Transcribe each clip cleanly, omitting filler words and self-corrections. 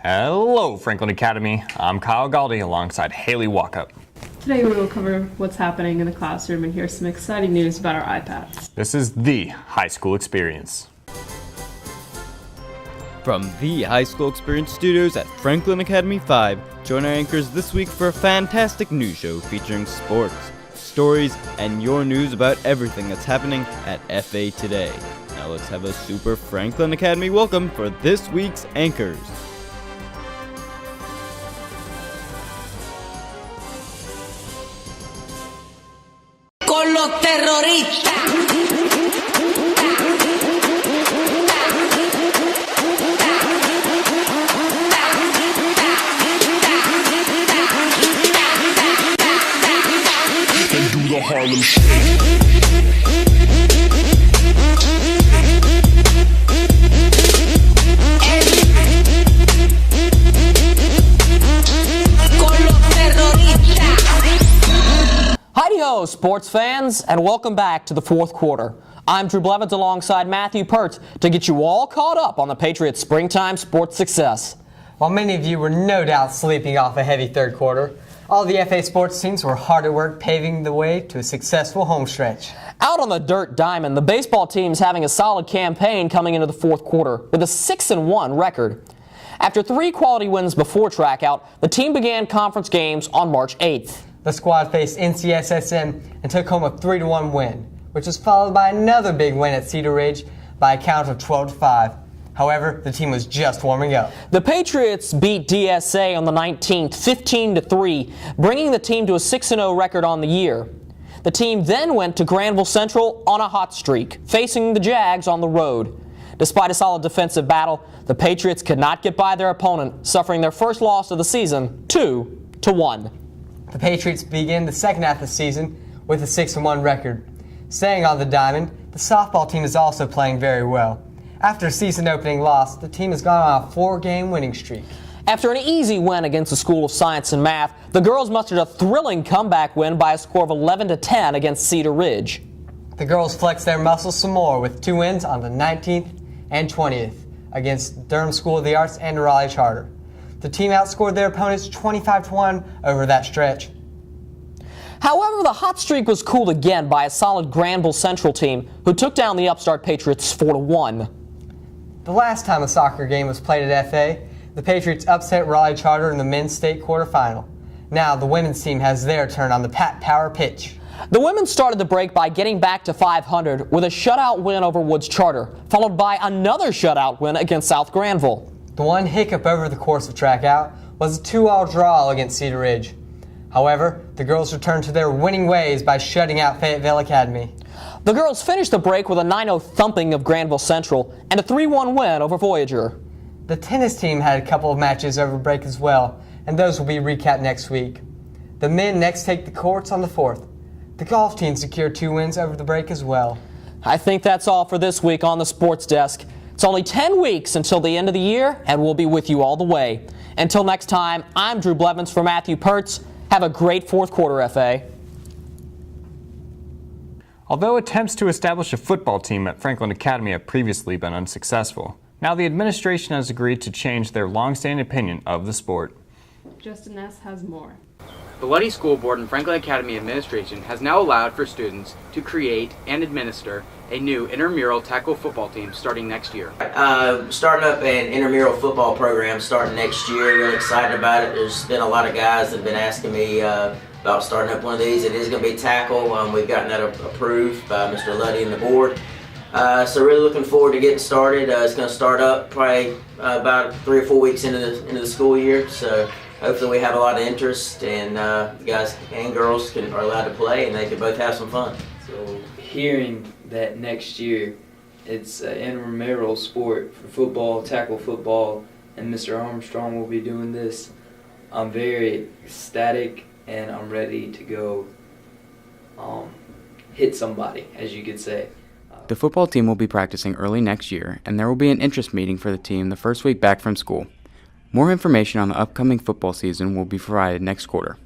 Hello, Franklin Academy. I'm Kyle Galdi alongside Haley Walkup. Today we will cover what's happening in the classroom and hear some exciting news about our iPads. This is the high school experience. From the High School Experience Studios at Franklin Academy 5, join our anchors this week for a fantastic news show featuring sports, stories, and your news about everything that's happening at FA today. Now let's have a super Franklin Academy welcome for this week's anchors. Con los terroristas. The Harlem Shake. Hi-de-ho, sports fans, and welcome back to the fourth quarter. I'm Drew Blevins alongside Matthew Pertz to get you all caught up on the Patriots' springtime sports success. While many of you were no doubt sleeping off a heavy third quarter, all the FA sports teams were hard at work paving the way to a successful home stretch. Out on the dirt diamond, the baseball team's having a solid campaign coming into the fourth quarter with a 6-1 record. After 3 quality wins before trackout, the team began conference games on March 8th. The squad faced NCSSM and took home a 3-1 win, which was followed by another big win at Cedar Ridge by a count of 12-5. However, the team was just warming up. The Patriots beat DSA on the 19th, 15-3, bringing the team to a 6-0 record on the year. The team then went to Granville Central on a hot streak, facing the Jags on the road. Despite a solid defensive battle, the Patriots could not get by their opponent, suffering their first loss of the season, 2-1. The Patriots begin the second half of the season with a 6-1 record. Staying on the diamond, the softball team is also playing very well. After a season-opening loss, the team has gone on a 4-game winning streak. After an easy win against the School of Science and Math, the girls mustered a thrilling comeback win by a score of 11-10 against Cedar Ridge. The girls flexed their muscles some more with 2 wins on the 19th and 20th against Durham School of the Arts and Raleigh Charter. The team outscored their opponents 25-1 over that stretch. However, the hot streak was cooled again by a solid Granville Central team who took down the upstart Patriots 4-1. The last time a soccer game was played at FA, the Patriots upset Raleigh Charter in the men's state quarterfinal. Now the women's team has their turn on the Pat Power pitch. The women started the break by getting back to 500 with a shutout win over Woods Charter, followed by another shutout win against South Granville. The one hiccup over the course of track out was a 2-all draw against Cedar Ridge. However, the girls returned to their winning ways by shutting out Fayetteville Academy. The girls finished the break with a 9-0 thumping of Granville Central and a 3-1 win over Voyager. The tennis team had a couple of matches over break as well, and those will be recapped next week. The men next take the courts on the 4th. The golf team secured 2 wins over the break as well. I think that's all for this week on the Sports Desk. It's only 10 weeks until the end of the year, and we'll be with you all the way. Until next time, I'm Drew Blevins for Matthew Pertz. Have a great fourth quarter, FA. Although attempts to establish a football team at Franklin Academy have previously been unsuccessful, now the administration has agreed to change their long-standing opinion of the sport. Justin S. has more. The Luddy School Board and Franklin Academy Administration has now allowed for students to create and administer a new intramural tackle football team starting next year. Starting up an intramural football program starting next year. Really excited about it. There's been a lot of guys that have been asking me about starting up one of these. It is going to be tackle. We've gotten that approved by Mr. Luddy and the board. So really looking forward to getting started. It's going to start up probably about 3 or 4 weeks into the school year. So hopefully we have a lot of interest, and guys and girls are allowed to play, and they can both have some fun. So hearing that next year it's an intramural sport for football, tackle football, and Mr. Armstrong will be doing this, I'm very ecstatic, and I'm ready to go hit somebody, as you could say. The football team will be practicing early next year, and there will be an interest meeting for the team the first week back from school. More information on the upcoming football season will be provided next quarter.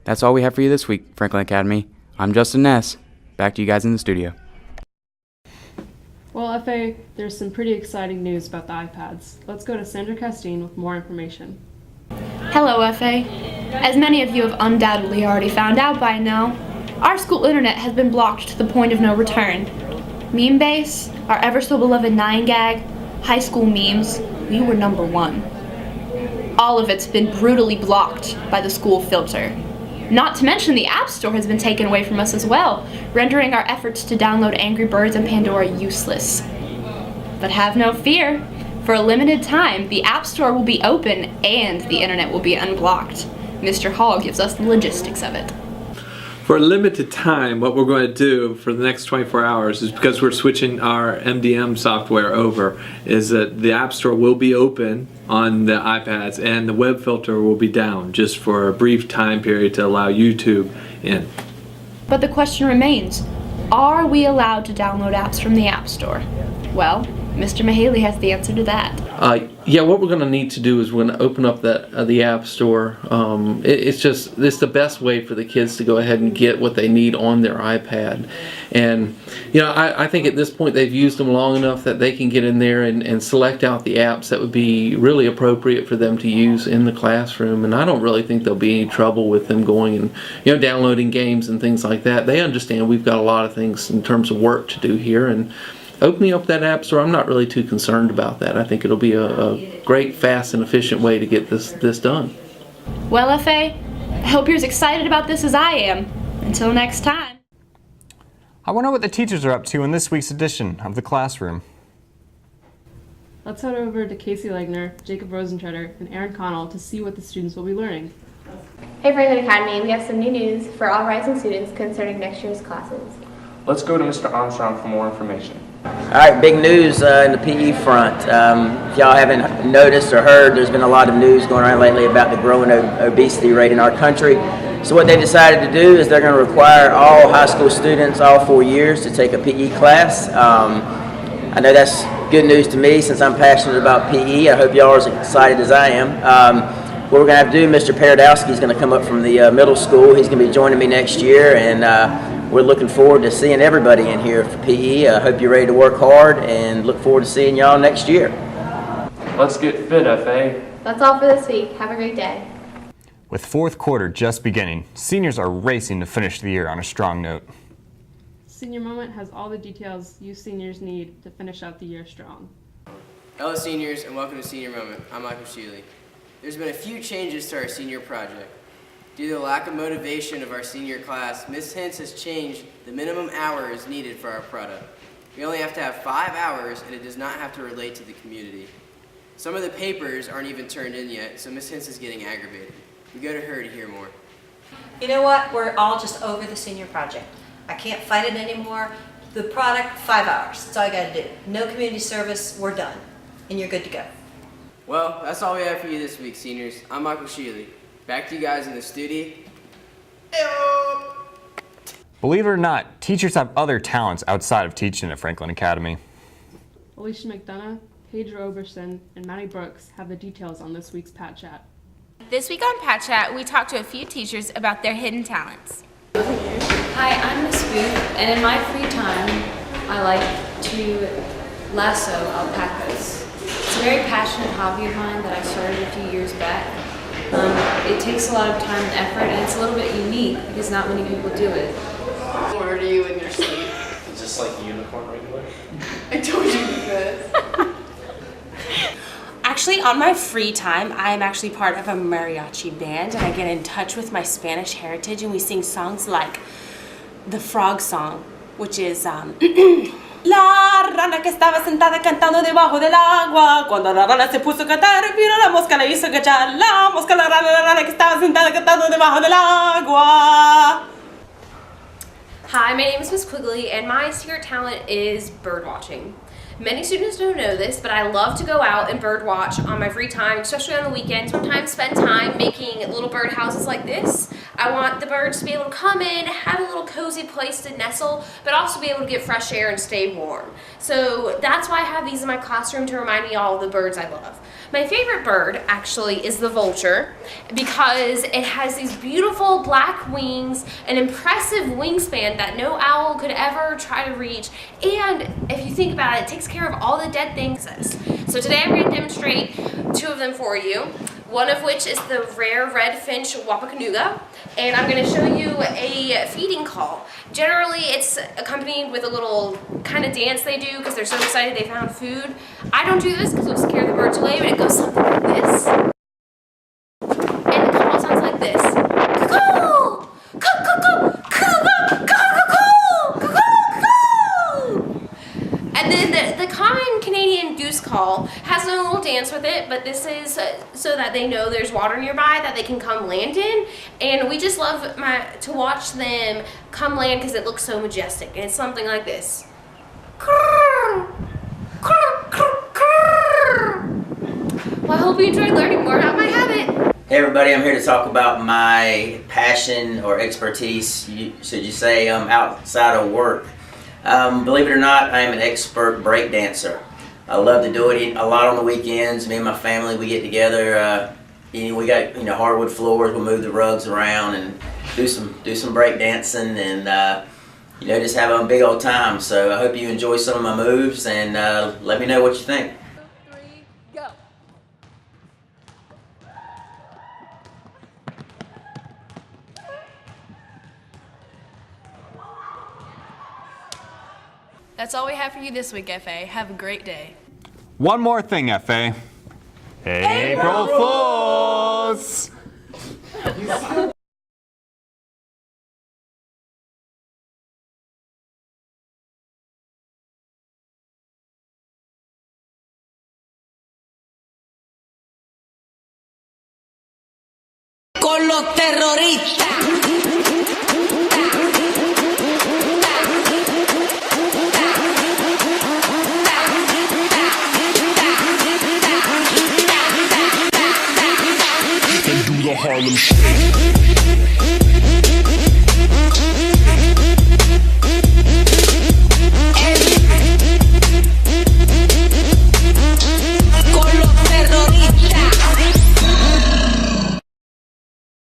That's all we have for you this week, Franklin Academy. I'm Justin Ness. Back to you guys in the studio. Well, FA, there's some pretty exciting news about the iPads. Let's go to Sandra Castine with more information. Hello, FA. As many of you have undoubtedly already found out by now, our school internet has been blocked to the point of no return. Meme Base, our ever so beloved 9gag, high school memes, we were #1. All of it's been brutally blocked by the school filter. Not to mention the App Store has been taken away from us as well, rendering our efforts to download Angry Birds and Pandora useless. But have no fear. For a limited time, the App Store will be open and the internet will be unblocked. Mr. Hall gives us the logistics of it. For a limited time, what we're going to do for the next 24 hours is, because we're switching our MDM software over, is that the App Store will be open on the iPads and the web filter will be down just for a brief time period to allow YouTube in. But the question remains, are we allowed to download apps from the App Store? Well, Mr. Mahaley has the answer to that. Yeah, what we're going to need to do is we're going to open up the App Store. It's the best way for the kids to go ahead and get what they need on their iPad. And I think at this point they've used them long enough that they can get in there and select out the apps that would be really appropriate for them to use in the classroom. And I don't really think there'll be any trouble with them going and downloading games and things like that. They understand we've got a lot of things in terms of work to do here, and opening up that App Store, I'm not really too concerned about that. I think it'll be a great, fast, and efficient way to get this done. Well, FA, I hope you're as excited about this as I am. Until next time. I wonder what the teachers are up to in this week's edition of The Classroom. Let's head over to Casey Legner, Jacob Rosentreter, and Aaron Connell to see what the students will be learning. Hey Franklin Academy, we have some new news for all rising students concerning next year's classes. Let's go to Mr. Armstrong for more information. Alright, big news in the PE front. If y'all haven't noticed or heard, there's been a lot of news going around lately about the growing obesity rate in our country. So what they decided to do is they're going to require all high school students all 4 years to take a PE class. I know that's good news to me since I'm passionate about PE. I hope y'all are as excited as I am. What we're going to have to do, Mr. Paradowski is going to come up from the middle school. He's going to be joining me next year, and we're looking forward to seeing everybody in here for PE. I hope you're ready to work hard and look forward to seeing y'all next year. Let's get fit, FA. That's all for this week. Have a great day. With fourth quarter just beginning, seniors are racing to finish the year on a strong note. Senior Moment has all the details you seniors need to finish out the year strong. Hello seniors and welcome to Senior Moment. I'm Michael Sheely. There's been a few changes to our senior project. Due to the lack of motivation of our senior class, Ms. Hintz has changed the minimum hours needed for our product. We only have to have 5 hours and it does not have to relate to the community. Some of the papers aren't even turned in yet, so Ms. Hintz is getting aggravated. We go to her to hear more. You know what? We're all just over the senior project. I can't fight it anymore. The product, 5 hours. That's all I gotta do. No community service, we're done. And you're good to go. Well, that's all we have for you this week, seniors. I'm Michael Sheely. Back to you guys in the studio. Believe it or not, teachers have other talents outside of teaching at Franklin Academy. Alicia McDonough, Paige Roberson, and Maddie Brooks have the details on this week's Pat Chat. This week on Pat Chat, we talked to a few teachers about their hidden talents. Hi, I'm Miss Booth, and in my free time, I like to lasso alpacas. It's a very passionate hobby of mine that I started a few years back. It takes a lot of time and effort, and it's a little bit unique because not many people do it. Where do you in your sleep? Is this like a unicorn regular? I told you this. Actually, on my free time, I'm actually part of a mariachi band, and I get in touch with my Spanish heritage, and we sing songs like the frog song, which is La rana que estaba sentada cantando debajo del agua. Cuando la rana se puso a cantar, vino la mosca, la hizo agachar. La mosca, la rana que estaba sentada cantando debajo del agua. Hi, my name is Miss Quigley, and my secret talent is bird watching. Many students don't know this, but I love to go out and bird watch on my free time, especially on the weekends. Sometimes spend time making little bird houses like this. I want the birds to be able to come in, have a little cozy place to nestle, but also be able to get fresh air and stay warm. So that's why I have these in my classroom to remind me all of the birds I love. My favorite bird actually is the vulture because it has these beautiful black wings, an impressive wingspan that no owl could ever try to reach, and if you think about it, it takes care of all the dead things. So today I'm going to demonstrate two of them for you. One of which is the rare red finch Wapakonga, and I'm going to show you a feeding call. Generally, it's accompanied with a little kind of dance they do because they're so excited they found food. I don't do this because it'll scare the birds away, but it goes something like this. And the call sounds like this. Caw-caw! Caw-caw-caw! Caw-caw-caw! Caw-caw-caw! And then the common Canadian goose call has a little dance with it, but this is so that they know there's water nearby that they can come land in. And we just love to watch them come land because it looks so majestic. And it's something like this. Well, I hope you enjoyed learning more about my habit. Hey everybody, I'm here to talk about my passion or expertise, should you say, outside of work. Believe it or not, I am an expert break dancer. I love to do it a lot on the weekends. Me and my family, we get together. We got hardwood floors. We'll move the rugs around and do some break dancing and just have a big old time. So I hope you enjoy some of my moves and let me know what you think. That's all we have for you this week, FA. Have a great day. One more thing, FA. April Fools! Con los terroristas. The Harlem Shake.